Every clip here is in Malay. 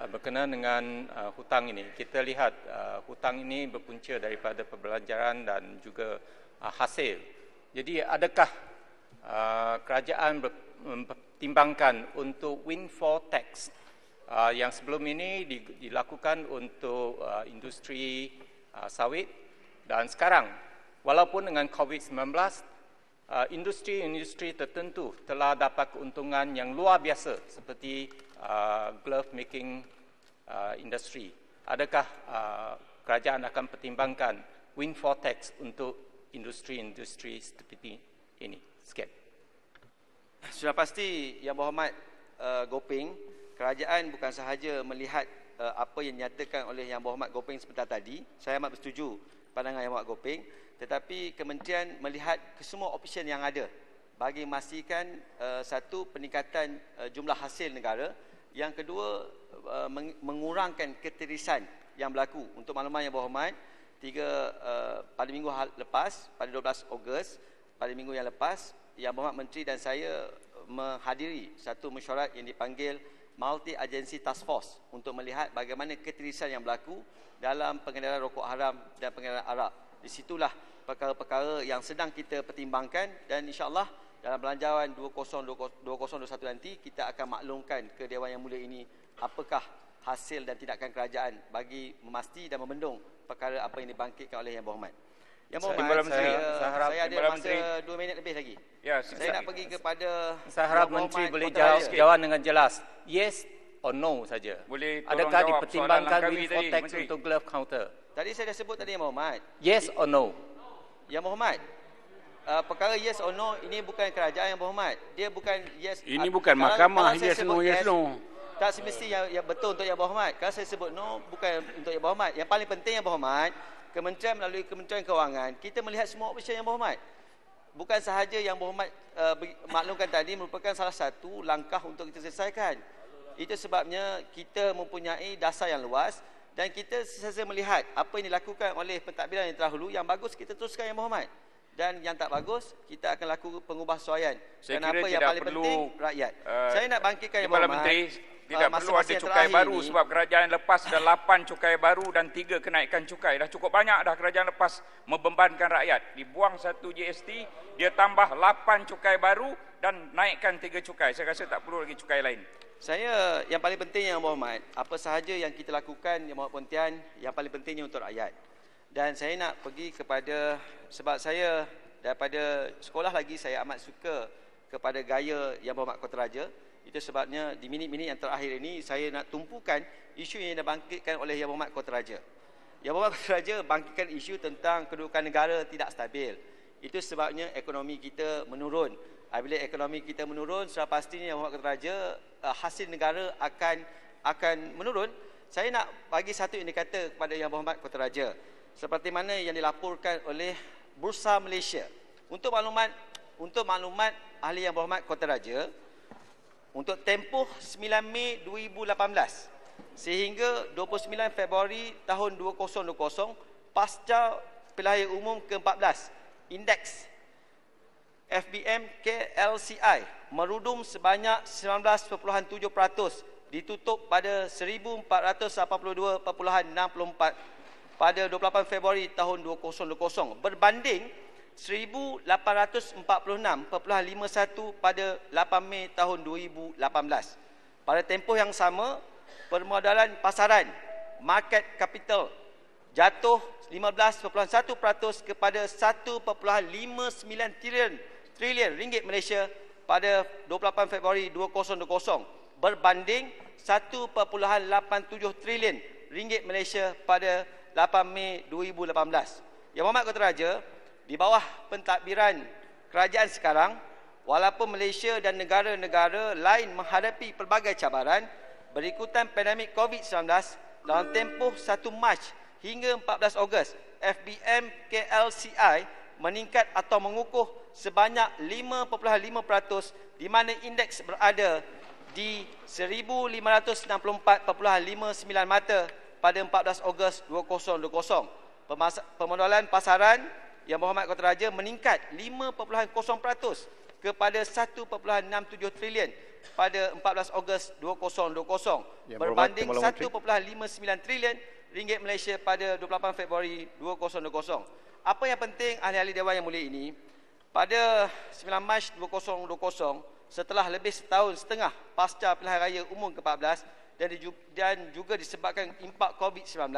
Berkenaan dengan hutang ini, kita lihat hutang ini berpunca daripada perbelanjaran dan juga hasil. Jadi adakah kerajaan mempertimbangkan untuk windfall tax yang sebelum ini dilakukan untuk industri sawit, dan sekarang walaupun dengan COVID-19 industri-industri tertentu telah dapat keuntungan yang luar biasa seperti glove making industry. Adakah kerajaan akan pertimbangkan windfall tax untuk industri-industri seperti ini? Sekian. Sudah pasti Yang Berhormat Gopeng, kerajaan bukan sahaja melihat apa yang dinyatakan oleh Yang Berhormat Gopeng sebentar tadi. Saya amat bersetuju pandangan Yang Berhormat Gopeng, tetapi kementerian melihat kesemua option yang ada bagi memastikan satu, peningkatan jumlah hasil negara, yang kedua, mengurangkan keterisan yang berlaku. Untuk makluman Yang Berhormat, pada minggu lepas, pada 12 Ogos, pada minggu yang lepas, Yang Berhormat Menteri dan saya menghadiri satu mesyuarat yang dipanggil Multi Agency Task Force untuk melihat bagaimana keterisan yang berlaku dalam pengedaran rokok haram dan pengedaran arak. Di situlah perkara-perkara yang sedang kita pertimbangkan, dan insya-Allah dalam belanjawan 2021 nanti kita akan maklumkan ke Dewan Yang Mulia ini apakah hasil dan tindakan kerajaan bagi memastikan dan membendung perkara apa yang dibangkitkan oleh Yang Berhormat. Yang Berhormat, saya ada masa 2 minit lebih lagi. Ya, saya nak pergi kepada, saya harap Menteri boleh jawab dengan jelas. Yes or no saja. Adakah dipertimbangkan windfall tax untuk glove counter? Tadi saya dah sebut tadi Yang Berhormat. Yes or no? Yang Berhormat, perkara yes or no ini bukan kerajaan Yang Berhormat. Dia bukan yes. Ini bukan mahkamah yes no yes no. Tak semestinya yang betul untuk Yang Berhormat. Kalau saya sebut no, bukan untuk Yang Berhormat. Yang paling penting Yang Berhormat, kementerian melalui Kementerian Kewangan, kita melihat semua opsi Yang Berhormat. Bukan sahaja Yang Berhormat maklumkan tadi merupakan salah satu langkah untuk kita selesaikan. Itu sebabnya kita mempunyai dasar yang luas dan kita sentiasa melihat apa yang dilakukan oleh pentadbiran yang terdahulu. Yang bagus kita teruskan Yang Berhormat, dan yang tak bagus kita akan lakukan pengubahsuaian. Kenapa yang paling penting rakyat. Saya nak bangkitkan Yang Berhormat. Tidak perlu ada cukai baru ini, sebab kerajaan lepas dah 8 cukai baru dan 3 kenaikan cukai. Dah cukup banyak dah kerajaan lepas membebankan rakyat. Dibuang 1 GST, dia tambah 8 cukai baru dan naikkan 3 cukai. Saya rasa tak perlu lagi cukai lain. Saya, yang paling penting Yang Berhormat, apa sahaja yang kita lakukan Yang Berhormat Pontian, yang paling pentingnya untuk rakyat. Dan saya nak pergi kepada, sebab saya daripada sekolah lagi saya amat suka kepada gaya Yang Berhormat Kota Raja. Itu sebabnya di minit-minit yang terakhir ini saya nak tumpukan isu yang dibangkitkan oleh Yang Berhormat Kota Raja. Yang Berhormat Kota Raja bangkitkan isu tentang kedudukan negara tidak stabil. Itu sebabnya ekonomi kita menurun. Apabila ekonomi kita menurun, sudah pastinya Yang Berhormat Kota Raja hasil negara akan menurun. Saya nak bagi satu indikator kepada Yang Berhormat Kota Raja, seperti mana yang dilaporkan oleh Bursa Malaysia. Untuk maklumat ahli Yang Berhormat Kota Raja, untuk tempoh 9 Mei 2018 sehingga 29 Februari tahun 2020 pasca pilihan umum ke-14, indeks FBM KLCI merudum sebanyak 19.7%, ditutup pada 1482.64 pada 28 Februari tahun 2020 berbanding 1846.51 pada 8 Mei tahun 2018. Pada tempoh yang sama, permodalan pasaran market capital jatuh 15.1% kepada 1.59 trilion ringgit Malaysia pada 28 Februari 2020 berbanding 1.87 trilion ringgit Malaysia pada 8 Mei 2018. Yang Berhormat Kota Raja, di bawah pentadbiran kerajaan sekarang, walaupun Malaysia dan negara-negara lain menghadapi pelbagai cabaran berikutan pandemik COVID-19, dalam tempoh 1 Mac hingga 14 Ogos, FBM KLCI meningkat atau mengukuh sebanyak 5.5%, di mana indeks berada di 1564.59 mata pada 14 Ogos 2020. Permodalan pasaran Yang Berhormat Kota Raja meningkat 5.0% kepada 1.67 trilion pada 14 Ogos 2020 berbanding 1.59 trilion ringgit Malaysia pada 28 Februari 2020. Apa yang penting ahli-ahli Dewan Yang Mulia ini, pada 9 Mac 2020, setelah lebih setahun setengah pasca pilihan raya umum ke-14 dan juga disebabkan impak COVID-19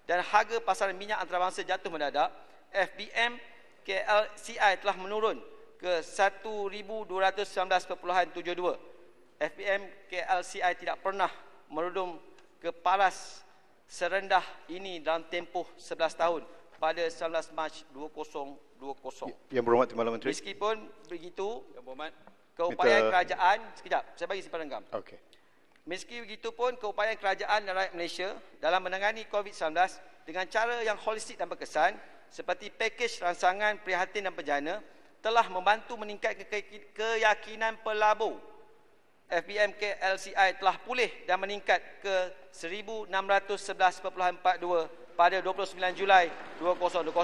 dan harga pasaran minyak antarabangsa jatuh mendadak, FBM KLCI telah menurun ke 1,219.72. FBM KLCI tidak pernah merudum ke paras serendah ini dalam tempoh 11 tahun pada 19 Mac 2020. Yang Berhormat Timbalan Menteri. Meskipun begitu, Yang Berhormat, keupayaan kerajaan, sekejap, saya bagi simpan renggam. Okey. Meski begitu pun, keupayaan kerajaan dan rakyat Malaysia dalam menangani COVID-19 dengan cara yang holistik dan berkesan, seperti pakej rangsangan prihatin dan bejana, telah membantu meningkatkan keyakinan pelabur. FBM KLCI telah pulih dan meningkat ke 1,611.42 pada 29 Julai 2020.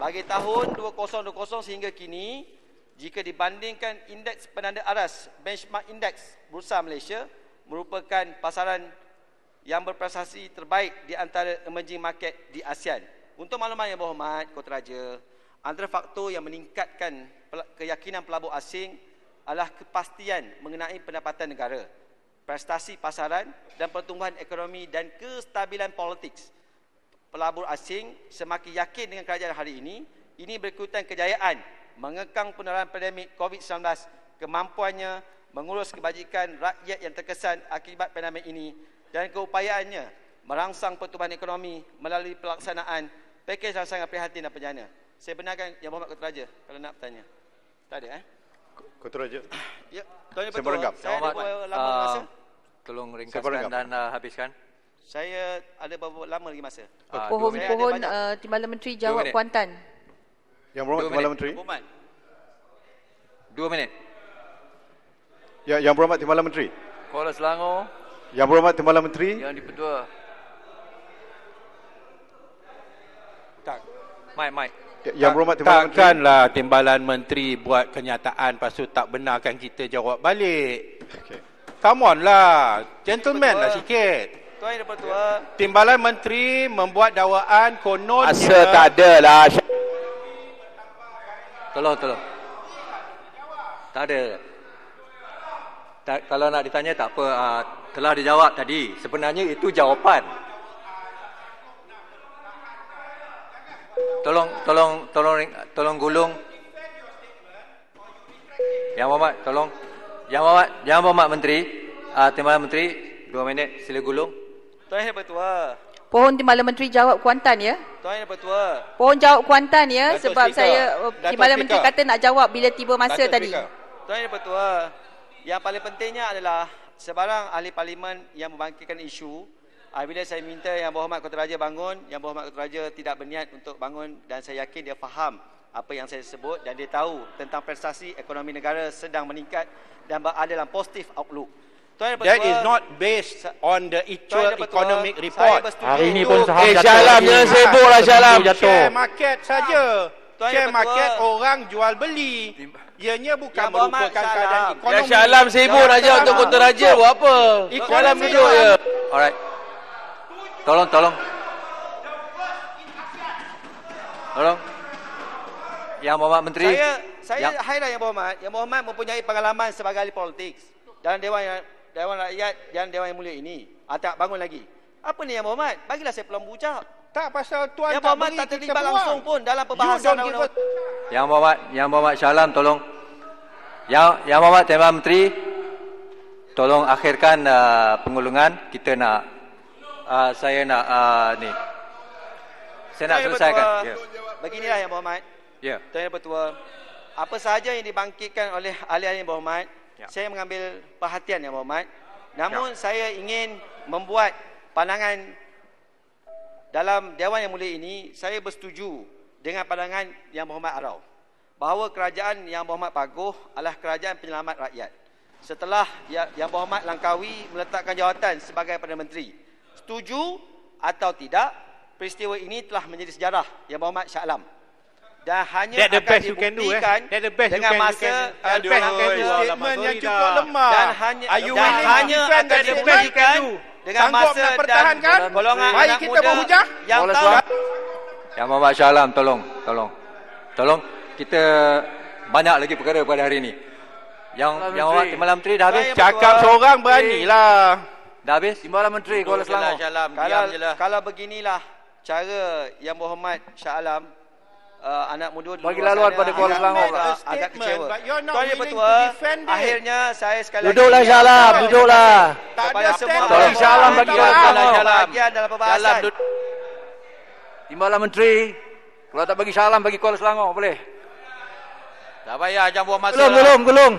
Bagi tahun 2020 sehingga kini, jika dibandingkan indeks penanda aras benchmark index Bursa Malaysia merupakan pasaran yang berprestasi terbaik di antara emerging market di ASEAN. Untuk makluman Yang Berhormat Kota Raja, antara faktor yang meningkatkan keyakinan pelabur asing adalah kepastian mengenai pendapatan negara, prestasi pasaran dan pertumbuhan ekonomi dan kestabilan politik. Pelabur asing semakin yakin dengan kerajaan hari ini berikutan kejayaan mengekang penularan pandemik COVID-19, kemampuannya mengurus kebajikan rakyat yang terkesan akibat pandemik ini dan keupayaannya merangsang pertumbuhan ekonomi melalui pelaksanaan pakej rangsangan prihatin dan bejana. Saya benarkan Yang Berhormat Kota Raja kalau nak bertanya. Tak ada Kota Raja. Ya, Tuan Saya berenggam. Saya ada berapa lama masa? Tolong ringkaskan dan habiskan. Saya ada berapa lama lagi masa? Pohon Timbalan Menteri jawab Kuantan. Yang Berhormat Timbalan Menteri. 2 minit. Ya, Yang Berhormat Timbalan Menteri. Kuala Selangor. Yang Berhormat Timbalan Menteri. Yang di-Pertua. Tak. Mike. Yang Berhormat Timbalan Menteri. Takkanlah Timbalan Menteri buat kenyataan lepas tu tak benarkan kita jawab balik. Okey. Come on lah. Gentleman lah sikit. Tuan Yang Pertua. Timbalan Menteri membuat dakwaan kononnya. Asa tak ada lah. Tolong. Tak ada. Kalau nak ditanya tak apa. Telah dijawab tadi. Sebenarnya itu jawapan. Tolong gulung. Yang Berhormat, tolong. Yang Berhormat Menteri, Timbalan Menteri, 2 minit, sila gulung. Tuan Yang Pertua. Pohon Timbalan Menteri jawab Kuantan ya. Tuan Yang Pertua. Pohon jawab Kuantan ya. Datuk Sebab Speaker. saya Timbalan Menteri kata nak jawab bila tiba masa Datuk tadi. Speaker. Tuan Yang Pertua. Yang paling pentingnya adalah sebarang ahli parlimen yang membangkitkan isu. Bila saya minta Yang Berhormat Kota Raja bangun, Yang Berhormat Kota Raja tidak berniat untuk bangun dan saya yakin dia faham apa yang saya sebut dan dia tahu tentang prestasi ekonomi negara sedang meningkat dan berada dalam positive outlook. Tuan Yang Pertua, That is not based on the actual Tuan Yang Pertua, economic saya report. bersetuju. Hari ini pun saham jatuh. Syalam, jangan sibuk lah Syalam. Share market saja. Tuan Share Yang market Pertua. orang jual beli. Ianya bukan Yang Berhormat merupakan Syalam. keadaan Ya ekonomi. Syalam sibuk nak jawab untuk Kota Raja buat apa? Syalam duduk je. Alright. Tolong. Yang Berhormat Menteri. Saya hairan Yang Berhormat. Yang Berhormat mempunyai pengalaman sebagai ahli politik dalam Dewan Rakyat dan Dewan Yang Mulia ini. Tak bangun lagi. Apa ni Yang Berhormat? Bagilah saya peluang bucak. Tak pasal tuan Yang Berhormat beri tak kita terlibat peluang. langsung pun dalam You perbahasan don't give us Yang Berhormat Syalam tolong. Yang Berhormat Timbalan Menteri, tolong akhirkan pengulungan. Kita nak saya nak ni. Saya nak selesaikan. Ya. Beginilah Yang Berhormat. Ya. Tuan Yang Pertua. Apa sahaja yang dibangkitkan oleh ahli-ahli Yang Berhormat, saya mengambil perhatian Yang Berhormat. Namun saya ingin membuat pandangan dalam Dewan Yang Mulia ini, saya bersetuju dengan pandangan Yang Berhormat Arau bahawa kerajaan Yang Berhormat Paguh adalah kerajaan penyelamat rakyat. Setelah Yang Berhormat Langkawi meletakkan jawatan sebagai Perdana Menteri, setuju atau tidak, peristiwa ini telah menjadi sejarah Yang Berhormat Shah Alam. dan hanya That the akan best you can do, dibuktikan That the best dengan you can, masa Aduh, statement yang cukup lemah. dan hanya You dan willing to hanya defend akan that the best you dibuktikan can do? dengan Sanggup masa nak dan pertahankan? golongan Mari anak kita muda berhujah. yang Boleh tahu. suara? Yang Muhammad Shah Alam, tolong. Kita banyak lagi perkara pada hari ini. Yang Muhammad Timbalan Menteri dah habis? Cakap seorang beranilah. Dah habis? Timbalan Menteri Kuala Selangor. Kalau beginilah cara Yang Berhormat Shah Alam, anak muda di Bagi luar laluan sana pada Kuala Selangor. agak kecewa. But you're not Tuan Yang willing to Bertua, defend it. akhirnya saya sekali Duduklah lagi Shah Alam, duduklah. Tak kepada ada semua statement. Tolong Shah Alam bagi Shah Alam. bahagian dalam perbahasan. Timbalan Menteri, kalau tak bagi Shah Alam, bagi Kuala Selangor, boleh? Tak payah, jangan buang masa. Belum.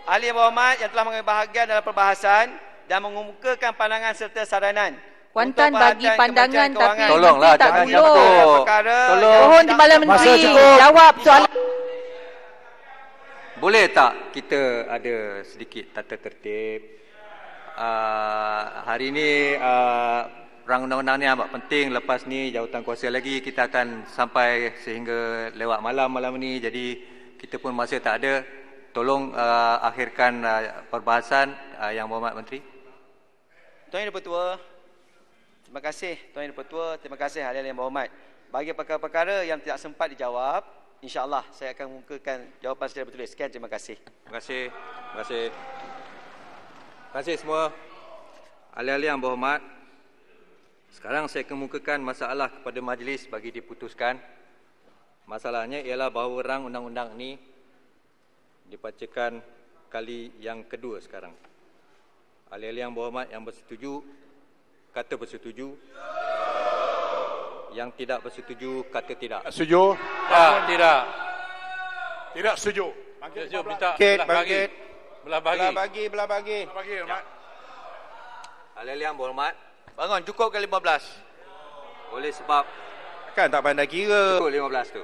Ahli Yang Berhormat yang telah mengambil bahagian dalam perbahasan dan mengemukakan pandangan serta saranan. Kuantan Untuk bagi perhatian pandangan Kementerian tapi Kewangan. Tolonglah, tak jangan gulung. jatuh. Perkara Tolong. yang Mohon tidak Timbalan sempat Menteri cukup. jawab soalan. Boleh tak kita ada sedikit tata tertib? Hari ini rang undang-undang ni amat penting. Lepas ni jawatan kuasa lagi kita akan sampai sehingga lewat malam ni. Jadi kita pun masa tak ada. Tolong akhirkan perbahasan Yang Berhormat Menteri. Tuan Yang Dipertua, terima kasih Tuan Yang Dipertua, terima kasih ahli-ahli Yang Berhormat. Bagi perkara-perkara yang tidak sempat dijawab, insya-Allah saya akan mengumumkan jawapan secara bertulis. Sekian, terima kasih. Terima kasih semua ahli-ahli Yang Berhormat. Sekarang saya kemukakan masalah kepada majlis bagi diputuskan. Masalahnya ialah bahawa rang undang-undang ini dibacakan kali yang kedua sekarang. Ahli-ahli Yang Berhormat yang bersetuju kata bersetuju. Yang tidak bersetuju kata tidak. Setuju? Tidak. Tidak setuju. Minta belah bagi. Belah bagi. Ahli-ahli Yang Berhormat, bangun, cukup ke 15? Oleh sebab Kan tak pandai kira. cukup 15 tu.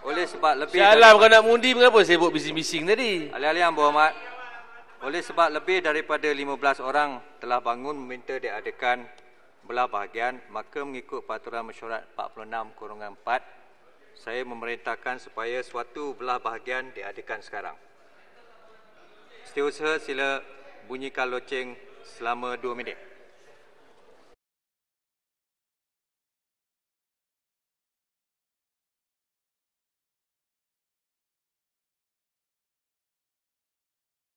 Oleh sebab lebih Sialam kau nak mundi, mengapa sibuk bising-bising tadi? ahli-ahli Yang Berhormat, oleh sebab lebih daripada 15 orang telah bangun meminta diadakan belah bahagian, maka mengikut Peraturan Mesyuarat 46/4, saya memerintahkan supaya suatu belah bahagian diadakan sekarang. Setiausaha sila bunyikan loceng selama 2 minit.